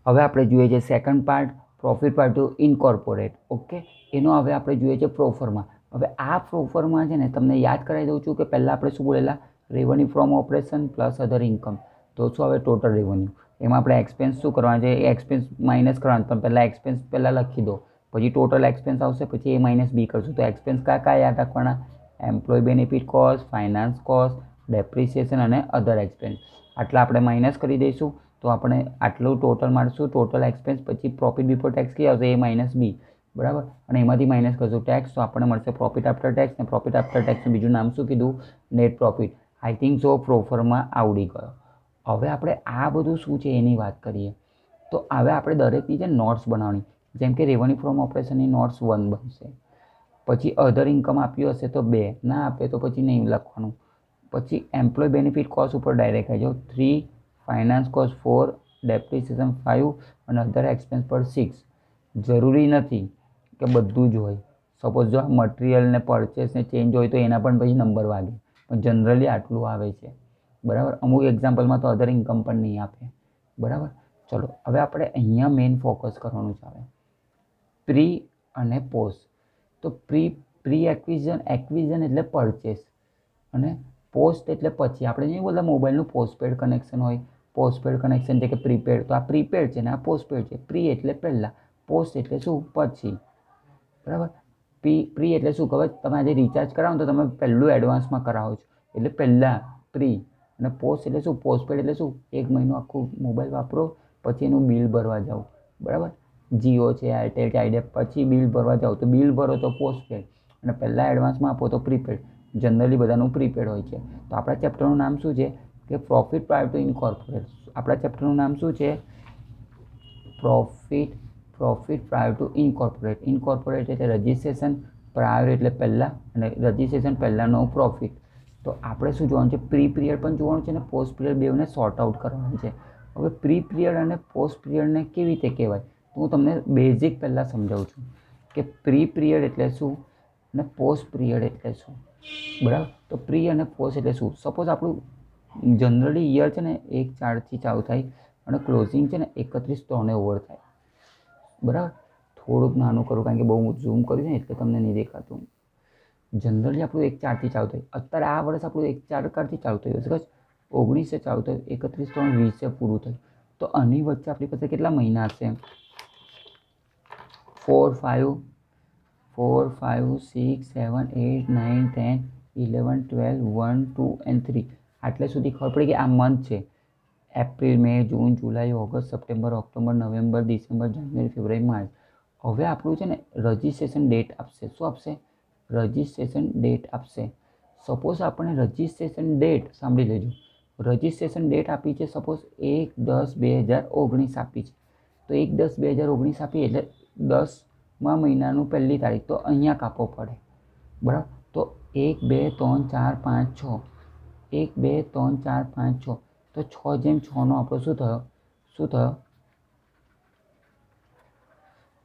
હવે આપણે જોઈએ છે second part, profit part to incorporate. Okay, એનો હવે આપણે જોઈએ છે પ્રોફર્મા. હવે આ પ્રોફર્મા છે ને તમને યાદ કરાવી દઉં છું કે પહેલાં આપણે શું બોલેલા, revenue from operation plus other income. તો શું હવે ટોટલ રેવન્યુ, એમાં આપણે એક્સપેન્સ શું કરવાના છે, એ એક્સપેન્સ માઇનસ કરવાનું. પણ પહેલાં એક્સપેન્સ પહેલાં લખી દો, પછી ટોટલ એક્સપેન્સ આવશે, પછી એ માઇનસ બી કરશું. તો એક્સપેન્સ કયા યાદ રાખવાના, employee benefit cost, finance cost, depreciation અને અધર એક્સપેન્સ. આટલા આપણે માઇનસ કરી દઈશું. તો આપણે આટલું ટોટલ મારશું, ટોટલ એક્સપેન્સ, પછી પ્રોફિટ બિફોર ટેક્સ કઈ આવશે, એ માઇનસ બી, બરાબર. અને એમાંથી માઇનસ કરશું ટેક્સ, તો આપણને મળશે પ્રોફિટ આફ્ટર ટેક્સ. ને પ્રોફિટ આફ્ટર ટેક્સનું બીજું નામ શું કીધું, net profit. I think so proforma આવડી ગયો. હવે આપણે આ બધું શું છે એની વાત કરીએ. તો હવે આપણે દરેકની છે નોટ્સ બનાવવાની. જેમ કે રેવન્યુ ફ્રોમ ઓપરેશનની નોટ્સ 1 બનશે, પછી અધર ઇન્કમ આપ્યું હશે તો 2, ના આપે તો પછી નહીં લખવાનું. પછી એમ્પ્લોય બેનિફિટ કોસ્ટ ઉપર ડાયરેક્ટ આવી જાઓ, 3, ફાઇનાન્સ કોસ્ટ 4, ડેપ્રિસિએશન 5 અને અધર એક્સપેન્સ પર 6. જરૂરી નથી કે બધું જ હોય. સપોઝ જો મટીરિયલ ને પરચેસ ને ચેન્જ હોય તો એના પણ પછી નંબર વાગે, પણ જનરલી આટલું આવે છે, બરાબર. અમુક એક્ઝામ્પલમાં તો અધર ઇન્કમ પણ નહીં આપે, બરાબર. ચલો હવે આપણે અહીંયા મેઇન ફોકસ કરવાનું છે. હવે પ્રી અને પોસ્ટ. તો પ્રી એક્વિઝન એટલે પરચેસ, અને પોસ્ટ એટલે પછી. આપણે નહીં બોલતા મોબાઈલનું પોસ્ટપેડ કનેક્શન હોય, પોસ્ટપેડ કનેક્શન છે કે પ્રીપેડ, તો આ પ્રીપેડ છે ને આ પોસ્ટપેડ છે. પ્રી એટલે પહેલાં, પોસ્ટ એટલે શું, પછી, બરાબર. પ્રી એટલે શું ખબર, તમે આજે રિચાર્જ કરાવો તો તમે પહેલું એડવાન્સમાં કરાવો છો, એટલે પહેલાં પ્રી. અને પોસ્ટ એટલે શું, પોસ્ટપેડ એટલે શું, 1 મહિનો આખું મોબાઈલ વાપરો પછી એનું બિલ ભરવા જાઓ, બરાબર. જીઓ છે, એરટેલ છે, આઈડિયા, પછી બિલ ભરવા જાઓ તો બિલ ભરો તો પોસ્ટપેડ, અને પહેલાં એડવાન્સમાં આપો તો પ્રીપેડ. જનરલી બધાનું પ્રીપેડ હોય છે. તો આપણા ચેપ્ટરનું નામ શું છે કે પ્રોફિટ પ્રાયોર ટુ ઇનકોર્પોરેટ. આપણા ચેપ્ટરનું નામ શું છે, પ્રોફિટ પ્રાયોર ટુ ઇનકોર્પોરેટ. ઇનકોર્પોરેટ એટલે રજિસ્ટ્રેશન, પ્રાયોર એટલે પહેલાં, અને રજિસ્ટ્રેશન પહેલાંનો પ્રોફિટ. તો આપણે શું જોવાનું છે, પ્રી પિરિયડ પણ જોવાનું છે અને પોસ્ટ પિરિયડ બેઉને સોર્ટ આઉટ કરવાનું છે. હવે પ્રી પિરિયડ અને પોસ્ટ પિરિયડને કેવી રીતે કહેવાય, તો હું તમને બેઝિક પહેલાં સમજાવું છું કે પ્રી પિરિયડ એટલે શું અને પોસ્ટ પિરિયડ એટલે શું, બરાબર. તો પ્રી અને પોસ્ટ એટલે શું. સપોઝ આપણું જનરલી યર છે ને 1/4થી ચાલુ થાય અને ક્લોઝિંગ છે ને 31/3 ઓવર થાય, બરાબર. થોડુંક નાનું કરું કારણ કે બહુ ઝૂમ કર્યું છે ને એટલે તમને નહીં દેખાતું. જનરલી આપણું 1/4થી ચાલુ થાય. અત્યારે આ વર્ષ આપણું 1/4 ચાલુ થયું હશે, 19 ચાલુ થયું, 31/3/20 પૂરું થયું. તો આની વચ્ચે આપણી પાસે કેટલા મહિના હશે, 4, 5, 6, 7, 8, 9, 10, 11, 12, 1, 2 and 3. આટલે સુધી ખબર પડી કે આ મંથ છે. April, May, June, July, August, September, October, November, December, January, February, March. હવે આપણું છે ને રજિસ્ટ્રેશન ડેટ આપશે. શું આપશે, રજિસ્ટ્રેશન ડેટ આપશે. સપોઝ આપણને રજિસ્ટ્રેશન ડેટ, સાંભળી લેજો, રજિસ્ટ્રેશન ડેટ આપી છે સપોઝ 1/10/2019 આપી છે. તો 1/10/2019 આપી એટલે 10મા મહિનાનું 1લી તારીખ, તો અહીંયા કાપવો પડે, બરાબર. તો 1, 2, 3, 4, 5, 6, 1, 2, 3, 4, 5, 6. તો 6/6 આપણો શું થયો,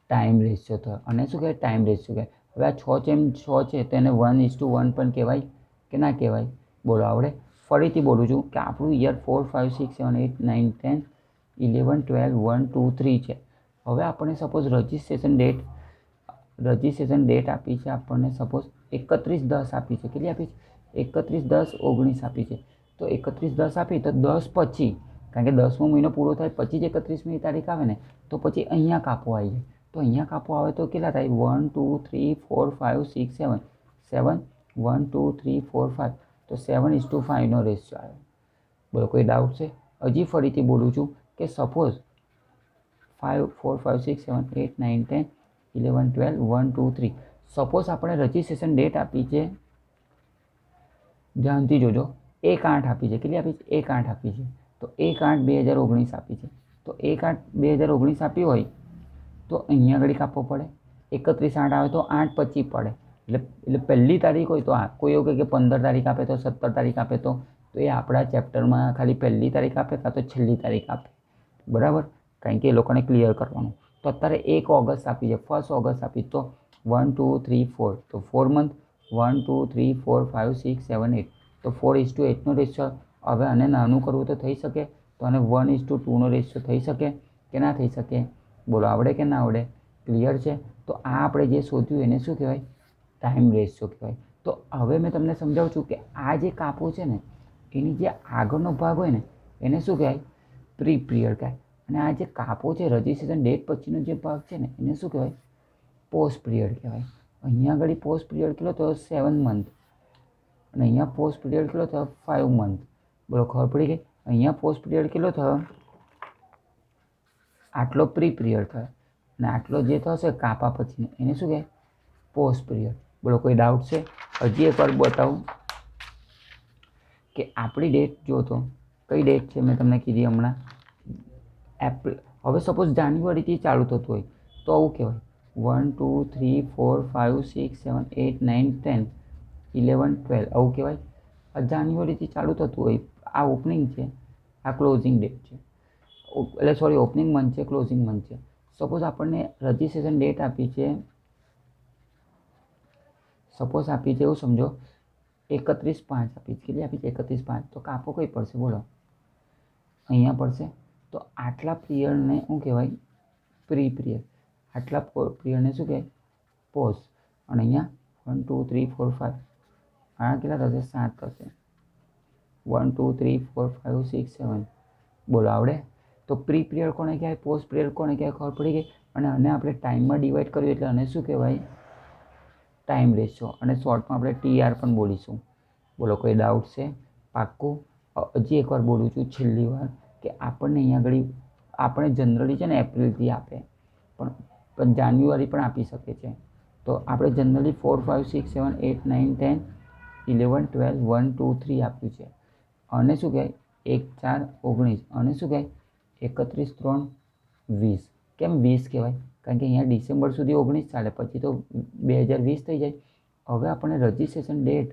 ટાઈમ રેશિયો થયો. અને શું કહેવાય, ટાઈમ રેશિયો કહેવાય. હવે આ 6/6 છે તો એને 1:1 પણ કહેવાય કે ના કહેવાય, બોલો આવડે. ફરીથી બોલું છું કે આપણું યર 4, 5, 6, 7, 8, 9, 10, 11, 12, 1, 2, 3 છે. હવે આપણને સપોઝ રજિસ્ટ્રેશન ડેટ આપી છે આપણને, સપોઝ 31/10 આપી છે. કેટલી આપી છે, 31/10/19 આપી છે. તો 31/10 આપી તો 10 પછી, કારણ કે 10મો મહિનો પૂરો થાય પછી જ 31મી તારીખ આવે ને, તો પછી અહીંયા કાપો આવી જાય. તો અહીંયા કાપો આવે તો કેટલા થાય, 1, 2, 3, 4, 5, 6, 7, 7, 1, 2, 3, 4, 5. તો 7:5નો રેશિયો આવ્યો. બોલો કોઈ ડાઉટ છે. હજી ફરીથી બોલું છું કે સપોઝ 5, 4, 5, 6, 7, 8, 9, 10, 11, 12, 1, 2, 3. સપોઝ આપણે રજિસ્ટ્રેશન ડેટ આપી છે, ધ્યાનથી જોજો, 1/8 આપી છે. કેટલી આપી છે, 1/8 આપી છે. તો 1/8/2019 આપી છે. તો 1/8/2019 આપી હોય તો અહીંયા આગળ કાપવો પડે. 31/8 આવે તો 8 પછી પડે. એટલે પહેલી તારીખ હોય તો કોઈ એવું કહે કે 15 તારીખ આપે તો 17 તારીખ આપે, તો એ આપણા ચેપ્ટરમાં ખાલી પહેલી તારીખ આપે કાં તો છેલ્લી તારીખ આપે, બરાબર. કારણ કે એ લોકોને ક્લિયર કરવાનું. તો અત્યારે 1 ઓગસ્ટ આપી છે, 1 ઓગસ્ટ આપી તો 1, 2, 3, 4. તો 4 મંથ, 1, 2, 3, 4, 5, 6, 7, 8. તો 4:8નો રેશિયો. હવે આને નાનું કરવું તો થઈ શકે, તો આને 1:2નો રેશિયો થઈ શકે. કે ના થઈ શકે? બોલો આવડે કે ના આવડે? ક્લિયર છે? તો આ આપણે જે શોધ્યું એને શું કહેવાય? ટાઈમ રેશિયો કહેવાય. તો હવે મેં તમને સમજાવું છું કે આ જે કાપો છે ને એની જે આગળનો ભાગ હોય ને એને શું કહેવાય? પ્રી પિરિયડ કહેવાય. અને આ જે કાપો છે રજિસ્ટ્રેશન ડેટ પછીનો જે ભાગ છે ને એને શું કહેવાય? પોસ્ટ પિરિયડ કહેવાય. અહીંયા આગળ પોસ્ટ પિરિયડ કેટલો થયો? 7 મંથ. અને અહીંયા પોસ્ટ પિરિયડ કેટલો થયો? 5 મંથ. બોલો ખબર પડી ગઈ? અહીંયા પોસ્ટ પિરિયડ કેટલો થયો? આટલો પ્રી પિરિયડ થયો. અને આટલો જે થશે કાપા પછીનો એને શું કહેવાય? Post period. બોલો કોઈ ડાઉટ છે? હજી એકવાર બતાવું કે આપણી ડેટ જો તો કઈ ડેટ છે મેં તમને કીધી હમણાં? એપ્રિલ. હવે સપોઝ જાન્યુઆરીથી ચાલુ થતું હોય તો આવું કહેવાય 1 2 3 4 5 6 7 8 9 10 11 12 આવું કહેવાય. આ જાન્યુઆરીથી ચાલુ થતું હોય, આ ઓપનિંગ છે, આ ક્લોઝિંગ ડેટ છે, એટલે સોરી ઓપનિંગ મંથ છે, ક્લોઝિંગ મંથ છે. સપોઝ આપણને રજિસ્ટ્રેશન ડેટ આપી છે, સપોઝ આપી છે એવું સમજો 31/5 આપી છે. કેટલી આપી છે? 31/5. તો કાપો કઈ પડશે બોલો? અહીંયા પડશે. તો આટલા પિરિયડને શું કહેવાય? Pre period. આટલા પિરિયડને શું કહેવાય? પોસ્ટ. અને અહીંયા 1 2 3 4 5 આ કેટલા થશે? 7 થશે. 1 2 3 4 5 6 7. બોલો આવડે? તો પ્રી પિરિયડ કોને કહેવાય? પોસ્ટ પિરિયડ કોને કહેવાય? ખબર પડી ગઈ? અને આને આપણે ટાઈમમાં ડિવાઈડ કર્યું એટલે આને શું કહેવાય? Time ratio. અને શોર્ટમાં આપણે TR પણ બોલીશું. બોલો કોઈ ડાઉટ છે? પાક્કું? હજી એકવાર બોલું છું છેલ્લી વાર કે આપણને અહીંયા આગળ આપણે જનરલી છે ને એપ્રિલથી આપે પણ જાન્યુઆરી પણ આપી શકે છે. તો આપણે જનરલી 4 5 6 7 8 9 10 11 12 1 2 3 આપ્યું છે. અને શું કહેવાય? 1 4 19. અને શું કહેવાય? 31 3 20. કેમ 20 કહેવાય? કારણ કે અહીંયા ડિસેમ્બર સુધી 19 ચાલે, પછી તો 2020 થઈ જાય. હવે આપણને રજિસ્ટ્રેશન ડેટ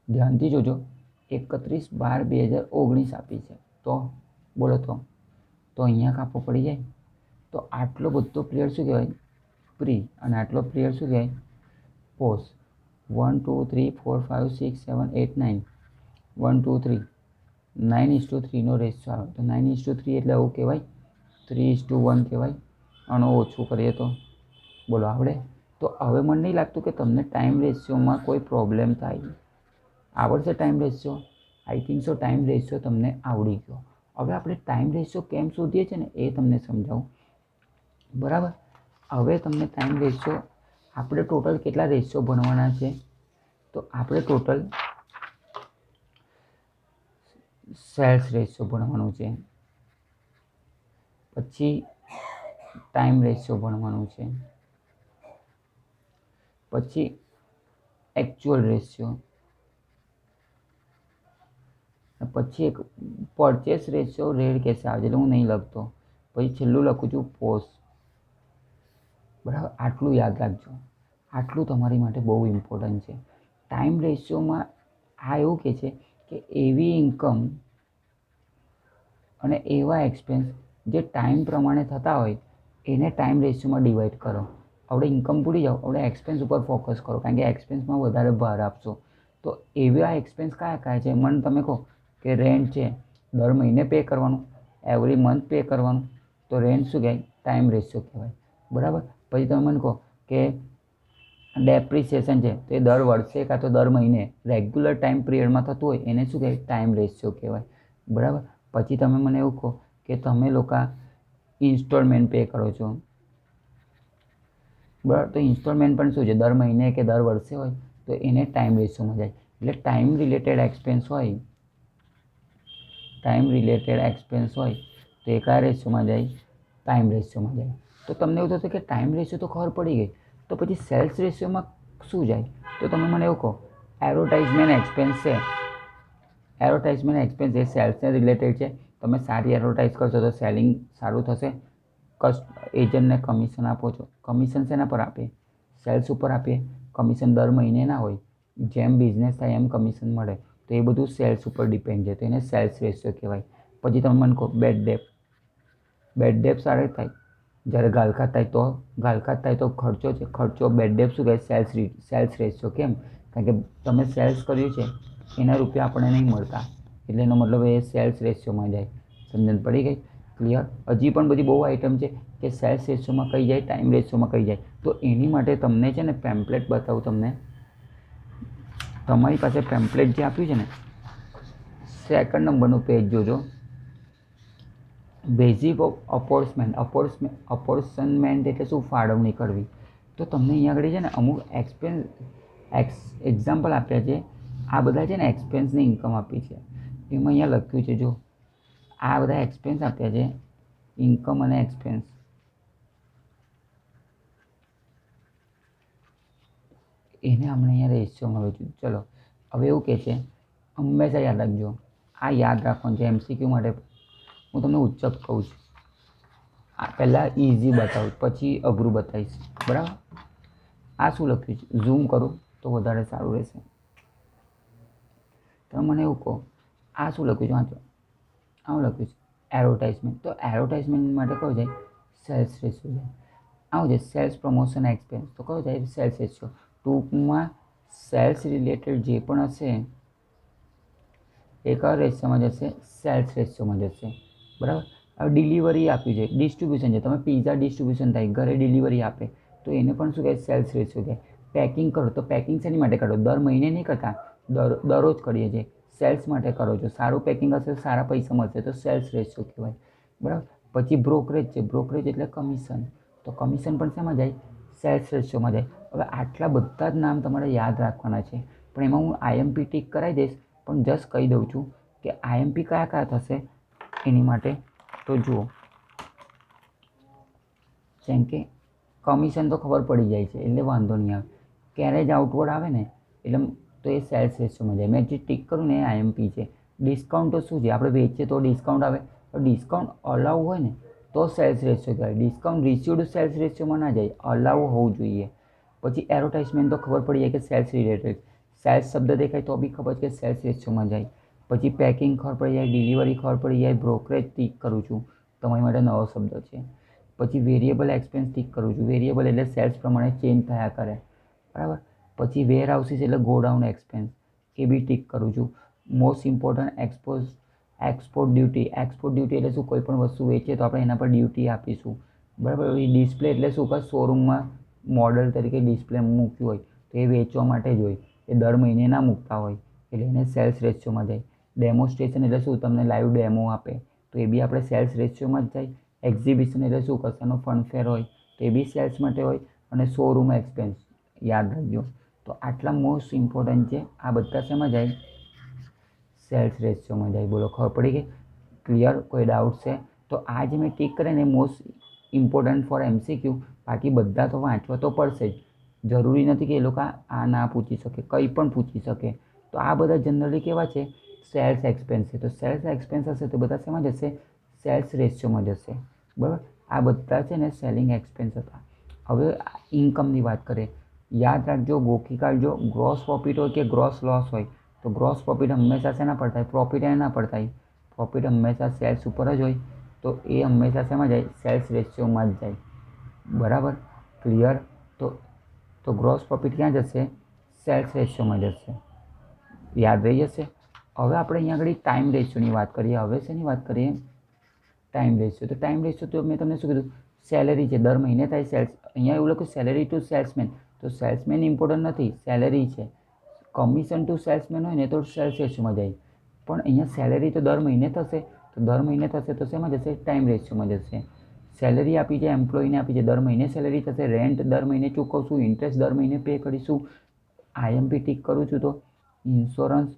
ધ્યાનથી જોજો 31/12/2019 આપી છે. તો બોલો તો અહીંયા કાપો પડી જાય. તો આટલો બધો પિરિયડ શું કહેવાય? પ્રી. અને આટલો પિરિયડ શું કહેવાય? પોસ્ટ. 1 2 3 4 5 6 7 8 9 1 2 3 9:3 રેશિયો આવે. તો 9:3 એટલે આવું કહેવાય? 3:1 કહેવાય. આનો ઓછું કરીએ તો બોલો આવડે? તો હવે મને નહીં લાગતું કે તમને ટાઈમ રેશિયોમાં કોઈ પ્રોબ્લેમ થાય. આવડશે time ratio? I think so time ratio તમને આવડી ગયો. હવે આપણે ટાઈમ રેશિયો કેમ શોધીએ છીએ ને એ તમને સમજાવું. બરાબર? હવે તમને ટાઈમ રેશિયો આપણે ટોટલ કેટલા રેશિયો ભણવાના છે? તો આપણે ટોટલ સેલ્સ રેશિયો ભણવાનું છે, પછી ટાઈમ રેશિયો ભણવાનું છે, પછી એકચ્યુઅલ રેશિયો, પછી એક પરચેસ રેશિયો રેડ કેસે આવે એટલે હું નહીં લખતો, પછી છેલ્લું લખું છું પોસ્ટ. બરાબર? આટલું યાદ રાખજો. આટલું તમારી માટે બહુ ઇમ્પોર્ટન્ટ છે. ટાઈમ રેશિયોમાં આ એવું કહે છે કે એવી ઇન્કમ અને એવા એક્સપેન્સ જે ટાઈમ પ્રમાણે થતા હોય એને ટાઈમ રેશિયોમાં ડિવાઈડ કરો. આપણે ઇન્કમ ભૂલી જાઓ, આપણે એક્સપેન્સ ઉપર ફોકસ કરો, કારણ કે એક્સપેન્સમાં વધારે ભાર આપશો. તો એવા એક્સપેન્સ કયા છે મને તમે કહો કે રેન્ટ છે, દર મહિને પે કરવાનું, એવરી મંથ પે કરવાનું, તો રેન્ટ શું કહેવાય? ટાઈમ રેશિયો કહેવાય. બરાબર? પછી તમે મને કહો કે ડેપ્રિસિએશન છે, તો એ દર વર્ષે કાં તો દર મહિને રેગ્યુલર ટાઈમ પિરિયડમાં થતું હોય એને શું કહેવાય? ટાઈમ રેશિયો કહેવાય. બરાબર? પછી તમે મને એવું કહો કે તમે લોકો ઇન્સ્ટોલમેન્ટ પે કરો છો, બરાબર? તો ઇન્સ્ટોલમેન્ટ પણ શું છે? દર મહિને કે દર વર્ષે હોય તો એને ટાઈમ રેશિયોમાં જાય. એટલે ટાઈમ રિલેટેડ એક્સપેન્સ હોય, ટાઈમ રિલેટેડ એક્સપેન્સ હોય તો એ કયા રેશિયોમાં જાય? ટાઈમ રેશિયોમાં જાય. તો તમને એવું થશે કે ટાઈમ રેશિયો તો ખબર પડી ગઈ, તો પછી સેલ્સ રેશિયોમાં શું જાય? તો તમે મને એવું કહો એડવર્ટાઇઝમેન્ટ એક્સપેન્સ છે, એડવર્ટાઇઝમેન્ટ એક્સપેન્સ એ સેલ્સને રિલેટેડ છે. તમે સારી એડવર્ટાઇઝ કરશો તો સેલિંગ સારું થશે. એજન્ટને કમિશન આપો છો, કમિશન શેના પર આપે? સેલ્સ ઉપર આપીએ. કમિશન દર મહિને ના હોય, જેમ બિઝનેસ થાય એમ કમિશન મળે, તો એ બધું સેલ્સ ઉપર ડિપેન્ડ છે, તો એને સેલ્સ રેશિયો કહેવાય. પછી તમે મને કહો બેડ ડેપ. બેડ ડેપ સારે થાય જ્યારે ગાલખાત થાય, તો ગાલખાત થાય તો ખર્ચો છે, ખર્ચો બેડ ડેપ શું કહેવાય? Sales ratio. કેમ? કારણ કે તમે સેલ્સ કર્યું છે એના રૂપિયા આપણને નહીં મળતા, એટલે એનો મતલબ એ સેલ્સ રેશિયોમાં જાય. સમજણ પડી ગઈ? ક્લિયર? હજી પણ બધી બહુ આઇટમ છે કે સેલ્સ રેશિયોમાં કઈ જાય, ટાઈમ રેશિયોમાં કઈ જાય. તો એની માટે તમને છે ને પેમ્પલેટ બતાવું તમને. તમારી પાસે પેમ્પલેટ જે આપ્યું છે ને, સેકન્ડ નંબરનું પેજ જોજો. બેઝિક ઓફ અપોર્શનમેન્ટ એટલે શું? ફાળવણી કરવી. તો તમને અહીંયા આગળ છે ને અમુક એક્ઝામ્પલ આપ્યા છે. આ બધા છે ને એક્સપેન્સની ઇન્કમ આપી છે. એમાં અહીંયા લખ્યું છે, જો આ બધા એક્સપેન્સ આપ્યા છે, ઇન્કમ અને એક્સપેન્સ. એને આપણે અહીંયા રેશિયોમાં લખ્યું. ચલો હવે એવું કહે છે, હંમેશા યાદ રાખજો, આ યાદ રાખવાનું છે MCQ માટે. હું તમને ઉચ્ચક કહું છું. આ પહેલાં ઇઝી બતાવું, પછી અઘરું બતાવીશ, બરાબર? આ શું લખ્યું છે? ઝૂમ કરું તો વધારે સારું રહેશે. તમે મને એવું કહો, આ શું લખ્યું છે? વાંચો. આવું લખ્યું છે એડવર્ટાઇઝમેન્ટ. તો એડવર્ટાઇઝમેન્ટ માટે કયો જાય? સેલ્સ રેશિયો જાય. આવું છે સેલ્સ પ્રમોશન એક્સપેન્સ. તો કયો જાય? Sales ratio. ટૂંકમાં સેલ્સ રિલેટેડ જે પણ હશે એ કયા રેશિયોમાં જશે? સેલ્સ રેશિયોમાં જશે, બરાબર? હવે ડિલિવરી આપ્યું છે, ડિસ્ટ્રીબ્યુશન છે. તમે પિઝા ડિસ્ટ્રીબ્યુશન થાય, ઘરે ડિલિવરી આપે, તો એને પણ શું કહે? સેલ્સ રેશિયો થાય. પેકિંગ કરો તો પેકિંગ શેની માટે કરો? દર મહિને નહીં કરતા, દરરોજ કરીએ છીએ. સેલ્સ માટે કરો છો. સારું પેકિંગ હશે, સારા પૈસા મળશે, તો સેલ્સ રેશિયો કહેવાય, બરાબર? પછી બ્રોકરેજ છે. બ્રોકરેજ એટલે કમિશન. તો કમિશન પણ શેમાં જાય? સેલ્સ રેશિયોમાં જાય. હવે આટલા બધા જ નામ તમારે યાદ રાખવાના છે, પણ એમાં હું IMP ટીક કરાવી દઈશ. પણ જસ્ટ કહી દઉં છું કે IMP કયા કયા થશે એની માટે. તો જુઓ, જેમ કે કમિશન તો ખબર પડી જાય છે એટલે વાંધો નહીં આવે. કેરેજ આઉટવર્ડ આવે ને એટલે તો એ સેલ્સ રેશિયોમાં જાય. મેં જે ટીક કરું ને એ IMP છે. ડિસ્કાઉન્ટ તો શું છે? આપણે વેચીએ તો ડિસ્કાઉન્ટ આવે, તો ડિસ્કાઉન્ટ અલાઉ હોય ને તો સેલ્સ રેશિયો કહેવાય. ડિસ્કાઉન્ટ રિસીવ્ડ સેલ્સ રેશિયોમાં ના જાય, અલાઉ હોવું જોઈએ. પછી એડવર્ટાઇઝમેન્ટ તો ખબર પડી જાય કે સેલ્સ રિલેટેડ. સેલ્સ શબ્દ દેખાય તો બી ખબર છે કે સેલ્સ રેશિયોમાં જાય. પછી પેકિંગ ખબર પડી જાય, ડિલિવરી ખબર પડી જાય, બ્રોકરેજ ટીક કરું છું, તમારી માટે નવો શબ્દ છે. પછી વેરિયેબલ એક્સપેન્સ ટીક કરું છું. વેરિયેબલ એટલે સેલ્સ પ્રમાણે ચેન્જ થયા કરે, બરાબર? પછી વેર હાઉસીસ એટલે ગોડાઉન એક્સપેન્સ, એ બી ટીક કરું છું. Most important export duty. Export duty એટલે શું? કોઈ પણ વસ્તુ વેચીએ તો આપણે એના પર ડ્યુટી આપીશું, બરાબર? ડિસ્પ્લે એટલે શું? કે શોરૂમમાં મોડલ તરીકે ડિસ્પ્લે મૂક્યું હોય તો એ વેચવા માટે જ હોય, એ દર મહિને ના મૂકતા હોય, એટલે એને સેલ્સ રેશિયોમાં જાય. ડેમોન્સ્ટ્રેશન એટલે શું? તમને લાઈવ ડેમો આપે તો એ બી આપણે સેલ્સ રેશિયોમાં જ જાય. એક્ઝિબિશન એટલે શું? કશાનો ફનફેર હોય તો એ બી સેલ્સ માટે હોય. અને શોરૂમ એક્સપેન્સ યાદ રાખજો. તો આટલા મોસ્ટ ઇમ્પોર્ટન્ટ છે. આ બધા શેમાં જાય? સેલ્સ રેશિયોમાં જાય. બોલો, ખબર પડી ગઈ? ક્લિયર? કોઈ ડાઉટ છે? તો આ જે મેં ટીક કરે ને મોસ્ટ ઇમ્પોર્ટન્ટ ફોર MCQ. બાકી બધા તો વાંચવા તો પડશે જ. જરૂરી નથી કે એ લોકો આ ના પૂછી શકે, કંઈ પણ પૂછી શકે. તો આ બધા જનરલી કેવા છે? સેલ્સ એક્સપેન્સ છે. તો સેલ્સ એક્સપેન્સ હશે તો બધા શેમાં જશે? સેલ્સ રેશિયોમાં જશે, બરાબર? આ બધા છે ને સેલિંગ એક્સપેન્સ હતા. હવે ઇન્કમની વાત કરીએ. યાદ રાખજો, ગોખી કાઢજો. ગ્રોસ પ્રોફિટ હોય કે ગ્રોસ લોસ હોય, તો ગ્રોસ પ્રોફિટ હંમેશા શેના પર થાય? પ્રોફિટ એના પર થાય. પ્રોફિટ હંમેશા સેલ્સ ઉપર જ હોય, તો એ હંમેશા શેમાં જાય? સેલ્સ રેશિયોમાં જ જાય, બરાબર? ક્લિયર? તો ગ્રોસ પ્રોફિટ ક્યાં જશે? સેલ્સ રેશિયોમાં જશે. યાદ રહી જશે. હવે આપણે અહીંયા આગળ ટાઈમ રેશિયોની વાત કરીએ. હવે શેની વાત કરીએ? Time ratio. તો ટાઈમ રેશિયો તો મેં તમને શું કીધું? સેલેરી છે, દર મહિને થાય સેલ્સ. અહીંયા એવું લખ્યું સેલેરી ટુ સેલ્સમેન, તો સેલ્સમેન ઇમ્પોર્ટન્ટ નથી, સેલેરી છે. કમિશન ટુ સેલ્સમેન હોય ને તો સેલ્સ રેશિયોમાં જાય. પણ અહીંયા સેલેરી તો દર મહિને થશે, તો દર મહિને થશે તો શેમાં જશે? ટાઈમ રેશિયોમાં જશે. સેલેરી આપી છે, એમ્પ્લોયીને આપી છે, દર મહિને સેલેરી થશે. રેન્ટ દર મહિને ચૂકવશું, ઇન્ટરેસ્ટ દર મહિને પે કરીશું. IMP ટીક કરું છું તો ઇન્સ્યોરન્સ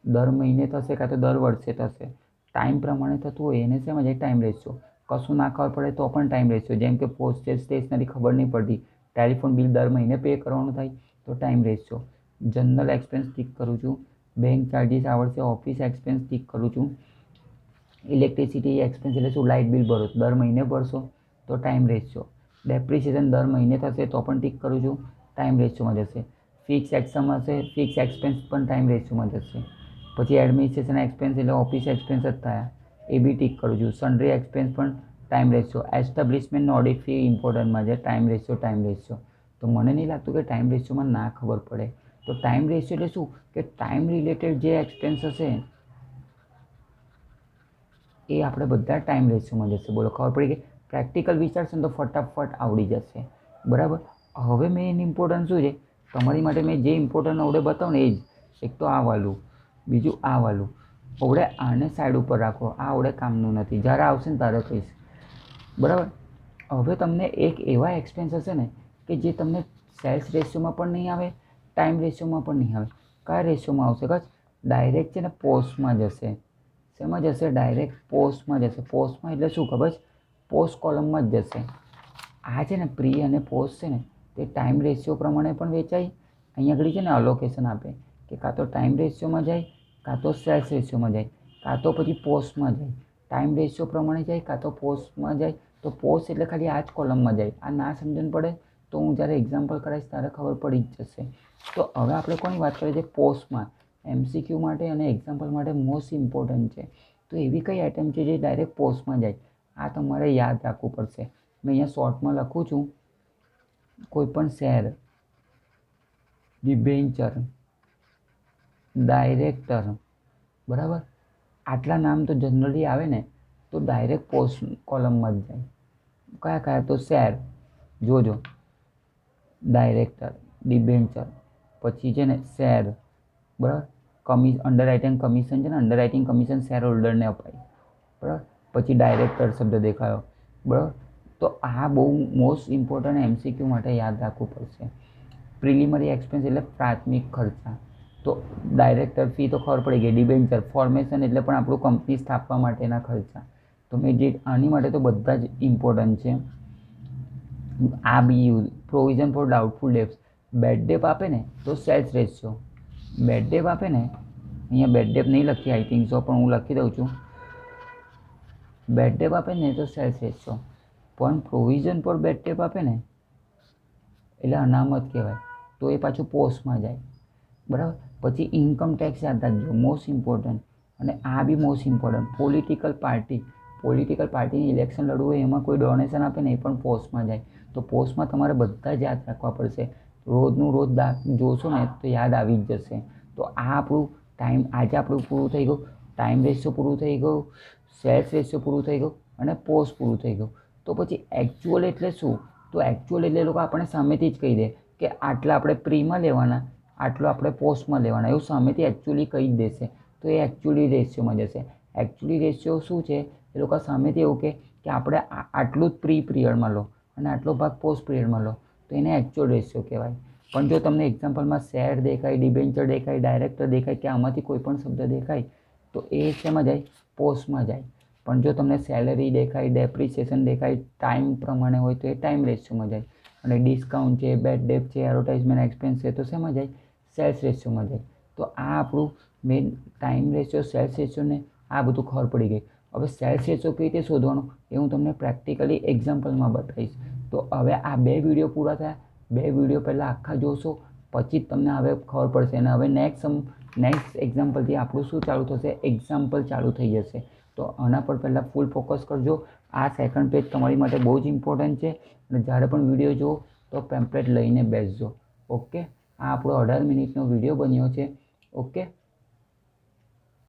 દર મહિને થશે કાં તો દર વર્ષે થશે. ટાઈમ પ્રમાણે થતું હોય એને શેમાં જાય? Time ratio. કશું ના ખબર પડે તો પણ ટાઈમ રેશિયો. જેમ કે પોસ્ટેજ સ્ટેશનરી ખબર નહીં પડતી, ટેલિફોન બિલ દર મહિને પે કરવાનું થાય તો time ratio. General expense tick કરું છું. બેંક ચાર્જીસ આવડશે. ઓફિસ એક્સપેન્સ ટીક કરું છું. ઇલેક્ટ્રિસિટી એક્સપેન્સ એટલે શું? લાઇટ બિલ ભરો, દર મહિને ભરશો તો ટાઈમ રેશિયો. ડેપ્રિસિએશન દર મહિને થશે તો પણ ટીક કરું છું, ટાઈમ રેશિયોમાં જશે. ફિક્સ એક્સમ હશે, ફિક્સ એક્સપેન્સ પણ ટાઈમ રેશિયોમાં જશે. પછી એડમિનિસ્ટ્રેશન એક્સપેન્સ એટલે ઓફિસ એક્સપેન્સ જ થયા, એ બી ટીક કરું છું. સન્ડ્રી એક્સપેન્સ પણ time ratio. Establishment audit fee ઇમ્પોર્ટન્ટમાં છે. Time ratio. તો મને નહીં લાગતું કે ટાઈમ રેશિયોમાં ના ખબર પડે. તો ટાઈમ રેશિયો એટલે શું? કે ટાઈમ રિલેટેડ જે એક્સપેન્સ હશે એ આપણે બધા ટાઈમ રેશિયોમાં જશે. બોલો ખબર પડી ગઈ? પ્રેક્ટિકલ વિચારશો ને તો ફટાફટ આવડી જશે. બરાબર. હવે મેઇન ઇમ્પોર્ટન્ટ શું છે તમારી માટે, મેં જે ઇમ્પોર્ટન્ટ આવડે બતાવું ને એ જ. એક તો આ વાલું, બીજું આ વાલું. આવડે આને સાઈડ ઉપર રાખો, આ આવડે કામનું નથી. જ્યારે આવશે ને ત્યારે કહીશ. બરાબર. હવે તમને એક એવા એક્સપેન્સ હશે ને કે જે તમને સેલ્સ રેશિયોમાં પણ નહીં આવે, ટાઈમ રેશિયોમાં પણ નહીં આવે. કયા રેશિયોમાં આવશે? કદાચ ડાયરેક્ટ છે ને પોસ્ટમાં જશે. શેમાં જશે? ડાયરેક્ટ પોસ્ટમાં જશે. પોસ્ટમાં એટલે શું ખબર છે? પોસ્ટ કોલમમાં જ જશે. આ છે ને પ્રી અને પોસ્ટ છે ને તે ટાઈમ રેશિયો પ્રમાણે પણ વેચાય. અહીંયા આગળ છે ને અલોકેશન આપે કે કાં તો ટાઈમ રેશિયોમાં જાય, કાં તો સેલ્સ રેશિયોમાં જાય, કાં તો પછી પોસ્ટમાં જાય. ટાઈમ રેશિયો પ્રમાણે જાય કાં તો પોસ્ટમાં જાય. તો પોસ્ટ એટલે ખાલી આ જ કોલમમાં જાય. આ ના સમજણ પડે તો હું જ્યારે એક્ઝામ્પલ કરાવીશ ત્યારે ખબર પડી જ જશે. તો હવે આપણે કોની વાત કરીએ છીએ? પોસ્ટમાં. MCQ માટે અને એક્ઝામ્પલ માટે મોસ્ટ ઇમ્પોર્ટન્ટ છે. તો એવી કઈ આઇટમ છે જે ડાયરેક્ટ પોસ્ટમાં જાય? આ તમારે યાદ રાખવું પડશે. મેં અહીંયા શોર્ટમાં લખું છું. કોઈ પણ શેર, ડિબેન્ચર, ડાયરેક્ટર, બરાબર, આટલા નામ તો જનરલી આવે ને તો ડાયરેક્ટ પોસ્ટ કોલમમાં જ જાય. કયા કયા? તો શેર જોજો, ડાયરેક્ટર, ડિબેન્ચર, પછી છે ને શેર, બરાબર, અંડર રાઇટિંગ કમિશન છે ને, અંડર રાઇટિંગ કમિશન શેર હોલ્ડરને અપાય, બરાબર. પછી ડાયરેક્ટર શબ્દ દેખાયો, બરાબર. તો આ બહુ મોસ્ટ ઇમ્પોર્ટન્ટ MCQ માટે યાદ રાખવું પડશે. પ્રિલિમરી એક્સપેન્સ એટલે પ્રાથમિક ખર્ચા. તો ડાયરેક્ટર ફી તો ખબર પડી ગઈ. ડિબેન્ચર ફોર્મેશન એટલે પણ આપણું કંપની સ્થાપવા માટેના ખર્ચા. તો મેં જે આની માટે તો બધા જ ઇમ્પોર્ટન્ટ છે. આ બી use provision for doubtful debts. Bad ડેપ આપે ને તો સેલ્સ રેશિયો. બેડ ડેપ આપે ને, અહીંયા બેડ ડેપ નહીં લખી આઈ થિંક સો, પણ હું લખી દઉં છું. બેડ ડેપ આપે ને તો સેલ્સ રેશિયો, પણ પ્રોવિઝન ફોર બેડ ડેપ આપે ને એટલે અનામત કહેવાય. તો એ પાછું પોસ્ટમાં જાય, બરાબર. પછી ઇન્કમ ટેક્સ યાદ રાખજો, મોસ્ટ ઇમ્પોર્ટન્ટ. અને આ બી મોસ્ટ ઇમ્પોર્ટન્ટ. પોલિટિકલ પાર્ટીની ઇલેક્શન લડવું હોય એમાં કોઈ ડોનેશન આપે ને એ પણ પોસ્ટમાં જાય. તો પોસ્ટમાં તમારે બધા જ યાદ રાખવા પડશે. રોજનું રોજ જોશો ને તો યાદ આવી જ જશે. તો આ આપણું ટાઈમ, આજે આપણું પૂરું થઈ ગયું. ટાઈમ રેશિયો પૂરું થઈ ગયું, સેલ્સ રેશિયો પૂરું થઈ ગયું અને પોસ્ટ પૂરું થઈ ગયું. તો પછી એકચ્યુઅલ એટલે શું? તો એકચ્યુઅલ એટલે લોકો આપણે સામેથી જ કહી દે કે આટલા આપણે પ્રીમાં લેવાના, આટલો આપણે પોસ્ટમાં લેવાના, એવું સામેથી એકચ્યુઅલી કહી જ દેશે. તો એ એકચ્યુઅલી રેશિયોમાં જશે. એકચ્યુઅલી રેશિયો શું છે? એ લોકો સામેથી એવું કે આપણે આટલું જ પ્રી પિરિયડમાં લો અને આટલો ભાગ પોસ્ટ પિરિયડમાં લો, તો એને એકચ્યુઅલ રેશિયો કહેવાય. પણ જો તમને એક્ઝામ્પલમાં શેર દેખાય, ડિબેન્ચર દેખાય, ડાયરેક્ટર દેખાય કે આમાંથી કોઈ પણ શબ્દ દેખાય તો એ શેમાં જાય? પોસ્ટમાં જાય. પણ જો તમને સેલરી દેખાય, ડેપ્રિસિએશન દેખાય, ટાઈમ પ્રમાણે હોય તો એ ટાઈમ રેશિયોમાં જાય. અને ડિસ્કાઉન્ટ છે, બેડ ડેપ છે, એડવર્ટાઇઝમેન્ટ એક્સપેન્સ છે તો શેમાં જાય? સેલ્સ રેશિયોમાં જાય. તો આ આપણું મેઇન ટાઈમ રેશિયો, સેલ્સ રેશિયોને આ બધું ખબર પડી ગઈ. હવે સેલ્સ રેશિયો કઈ રીતે શોધવાનો એ હું તમને પ્રેક્ટિકલી એક્ઝામ્પલમાં બતાવીશ. તો હવે આ 2 વિડીયો પૂરા થયા. 2 વિડીયો પહેલાં આખા જોશો પછી જ તમને હવે ખબર પડશે. અને હવે નેક્સ્ટ એક્ઝામ્પલથી આપણું શું ચાલુ થશે? એક્ઝામ્પલ ચાલુ થઈ જશે. તો આના પર પહેલાં ફૂલ ફોકસ કરજો. આ સેકન્ડ પેજ તમારી માટે બહુ જ ઇમ્પોર્ટન્ટ છે. અને જ્યારે પણ વિડીયો જુઓ તો પેમ્પલેટ લઈને બેસજો. ઓકે. આ આપણો 18 મિનિટનો વિડીયો બન્યો છે. ઓકે.